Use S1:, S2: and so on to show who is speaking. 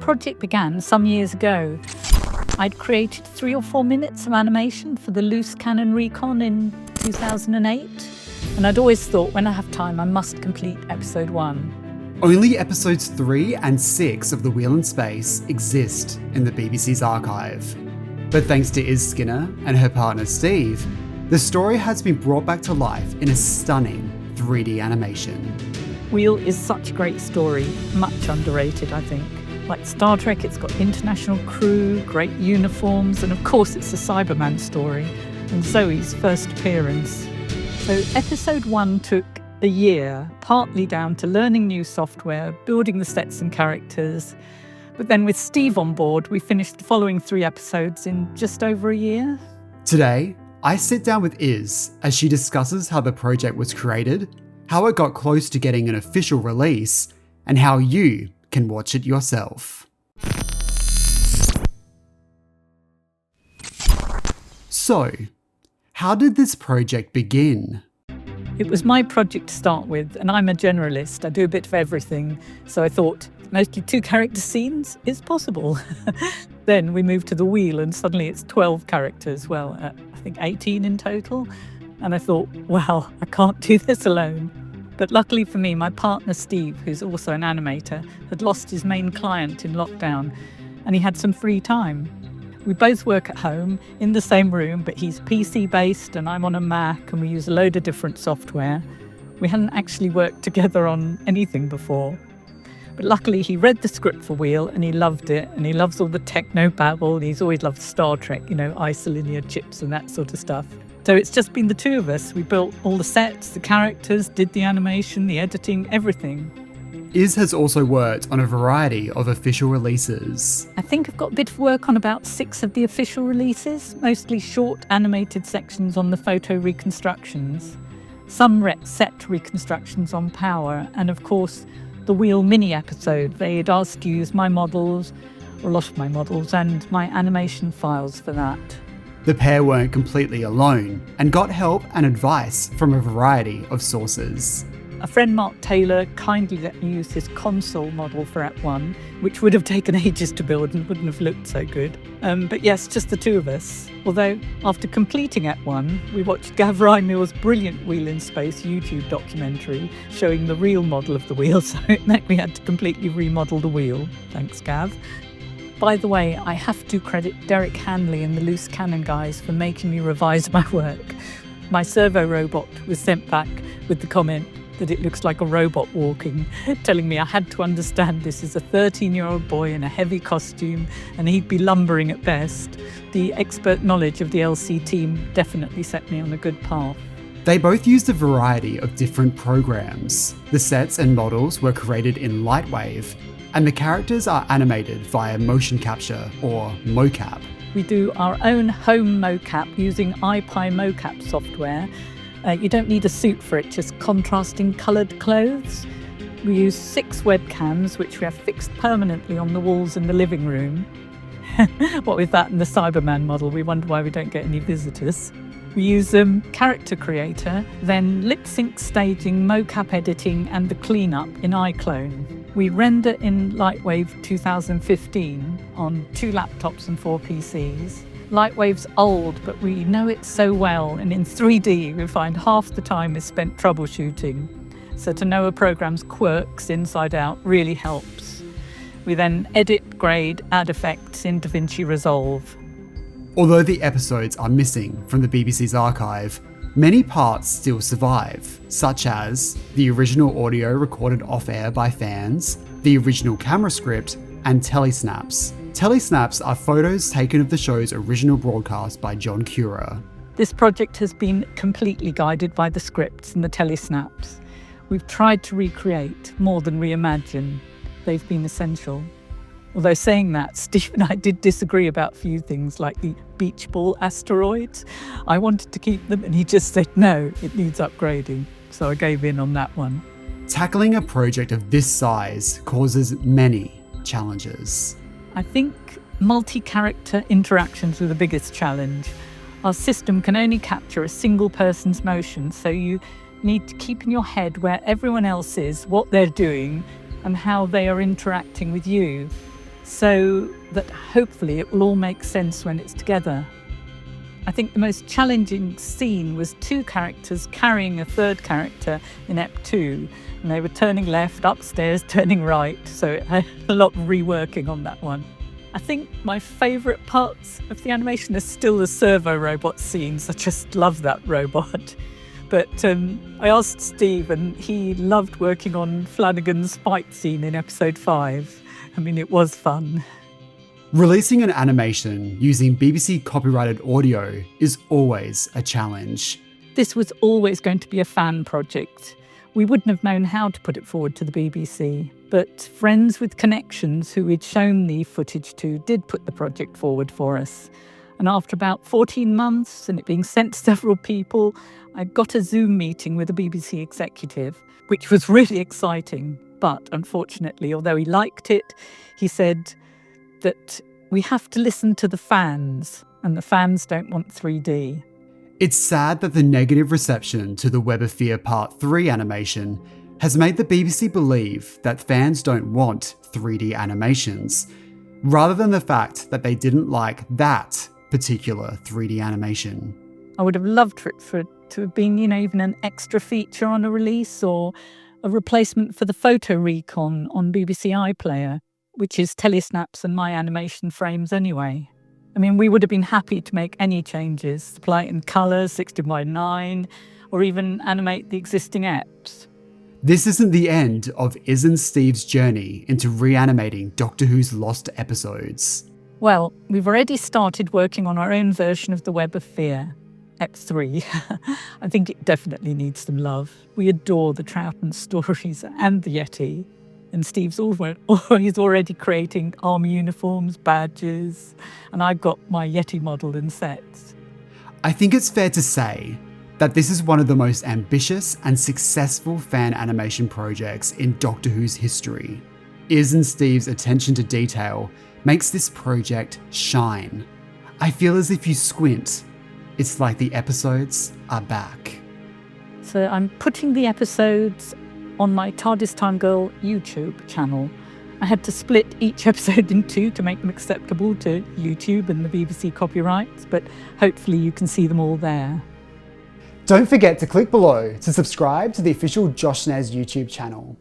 S1: project began some years ago. I'd created 3 or 4 minutes of animation for the Loose Cannon Recon in 2008, and I'd always thought when I have time I must complete episode 1.
S2: Only episodes 3 and 6 of The Wheel in Space exist in the BBC's archive. But thanks to Iz Skinner and her partner Steve, the story has been brought back to life in a stunning 3D animation.
S1: Wheel is such a great story, much underrated, I think. Like Star Trek, it's got international crew, great uniforms, and of course it's a Cyberman story, and Zoe's first appearance. So episode 1 took a year, partly down to learning new software, building the sets and characters. But then with Steve on board, we finished the following 3 episodes in just over a year.
S2: Today, I sit down with Iz as she discusses how the project was created, how it got close to getting an official release, and how you can watch it yourself. So, how did this project begin?
S1: It was my project to start with, and I'm a generalist. I do a bit of everything, so I thought mostly 2 character scenes is possible. Then we moved to the wheel, and suddenly it's 12 characters, well, I think 18 in total. And I thought, well, I can't do this alone. But luckily for me, my partner Steve, who's also an animator, had lost his main client in lockdown, and he had some free time. We both work at home in the same room, but he's PC based and I'm on a Mac, and we use a load of different software. We hadn't actually worked together on anything before. But luckily he read the script for Wheel and he loved it, and he loves all the techno babble. He's always loved Star Trek, isolinear chips and that sort of stuff. So it's just been the 2 of us. We built all the sets, the characters, did the animation, the editing, everything.
S2: Iz has also worked on a variety of official releases.
S1: I think I've got a bit of work on about 6 of the official releases, mostly short animated sections on the photo reconstructions, some set reconstructions on Power, and of course the Wheel mini episode. They'd asked to use my models, or a lot of my models, and my animation files for that.
S2: The pair weren't completely alone and got help and advice from a variety of sources.
S1: A friend, Mark Taylor, kindly let me use his console model for Act 1, which would have taken ages to build and wouldn't have looked so good. But yes, just the 2 of us. Although, after completing Act 1, we watched Gav Rymill's brilliant Wheel in Space YouTube documentary showing the real model of the wheel, so it meant we had to completely remodel the wheel. Thanks, Gav. By the way, I have to credit Derek Hanley and the Loose Cannon guys for making me revise my work. My servo robot was sent back with the comment that it looks like a robot walking, telling me I had to understand this is a 13-year-old boy in a heavy costume and he'd be lumbering at best. The expert knowledge of the LC team definitely set me on a good path.
S2: They both used a variety of different programs. The sets and models were created in Lightwave, and the characters are animated via motion capture, or mocap.
S1: We do our own home mocap using iPi mocap software. You don't need a suit for it, just contrasting coloured clothes. We use 6 webcams, which we have fixed permanently on the walls in the living room. What with that and the Cyberman model, we wonder why we don't get any visitors. We use Character Creator, then lip sync staging, mocap editing, and the cleanup in iClone. We render in Lightwave 2015 on 2 laptops and 4 PCs. Lightwave's old, but we know it so well, and in 3D we find half the time is spent troubleshooting. So to know a program's quirks inside out really helps. We then edit, grade, add effects in DaVinci Resolve.
S2: Although the episodes are missing from the BBC's archive, many parts still survive, such as the original audio recorded off-air by fans, the original camera script, and telesnaps. Telesnaps are photos taken of the show's original broadcast by John Cura.
S1: This project has been completely guided by the scripts and the telesnaps. We've tried to recreate more than reimagine. They've been essential. Although saying that, Steve and I did disagree about a few things like the beach ball asteroids. I wanted to keep them and he just said no, it needs upgrading. So I gave in on that one.
S2: Tackling a project of this size causes many challenges.
S1: I think multi-character interactions were the biggest challenge. Our system can only capture a single person's motion, so you need to keep in your head where everyone else is, what they're doing, and how they are interacting with you. so that hopefully it will all make sense when it's together. I think the most challenging scene was two characters carrying a third character in Ep 2, and they were turning left, upstairs, turning right, so it had a lot of reworking on that one. I think my favourite parts of the animation are still the servo robot scenes. I just love that robot. But I asked Steve, and he loved working on Flanagan's fight scene in episode 5. I mean, it was fun.
S2: Releasing an animation using BBC copyrighted audio is always a challenge.
S1: This was always going to be a fan project. We wouldn't have known how to put it forward to the BBC, but friends with connections who we'd shown the footage to did put the project forward for us. And after about 14 months and it being sent to several people, I got a Zoom meeting with a BBC executive, which was really exciting. But unfortunately, although he liked it, he said that we have to listen to the fans, and the fans don't want 3D.
S2: It's sad that the negative reception to the Web of Fear Part 3 animation has made the BBC believe that fans don't want 3D animations, rather than the fact that they didn't like that particular 3D animation.
S1: I would have loved for it to have been, even an extra feature on a release, or a replacement for the photo recon on BBC iPlayer, which is telesnaps and my animation frames anyway. I mean, we would have been happy to make any changes, supply it in colour, 16:9, or even animate the existing eps.
S2: This isn't the end of Iz and Steve's journey into reanimating Doctor Who's lost episodes.
S1: Well, we've already started working on our own version of the Web of Fear, Ep 3. I think it definitely needs some love. We adore the Troughton stories and the Yeti. And Steve's always already creating army uniforms, badges, and I've got my Yeti model and sets.
S2: I think it's fair to say that this is one of the most ambitious and successful fan animation projects in Doctor Who's history. Iz and Steve's attention to detail makes this project shine. I feel as if you squint, it's like the episodes are back.
S1: So I'm putting the episodes on my TARDIS Time Girl YouTube channel. I had to split each episode in two to make them acceptable to YouTube and the BBC copyrights, but hopefully you can see them all there.
S2: Don't forget to click below to subscribe to the official Josh Nez YouTube channel.